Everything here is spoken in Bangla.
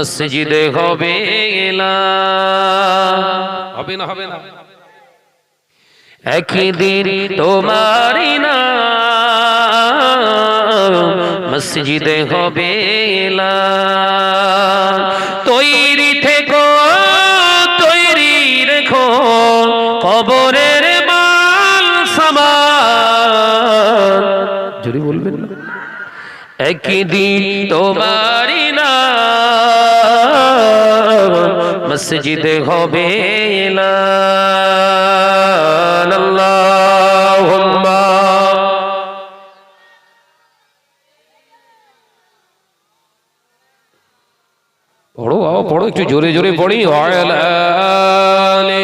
মসজিদে হবে না, হবে না, হবে না। একদিন তোমারই না মসজিদে হবে না। তৈরি থেকো, তৈরি রেখো কবরের মাল সামান। যদি বলবেন না, একদিন তোমারই না মসজিদে হবে না। আল্লাহুম্মা পড়ো, পড়ো, একটু জোরে জোরে পড়ি। ওয়ালা আলি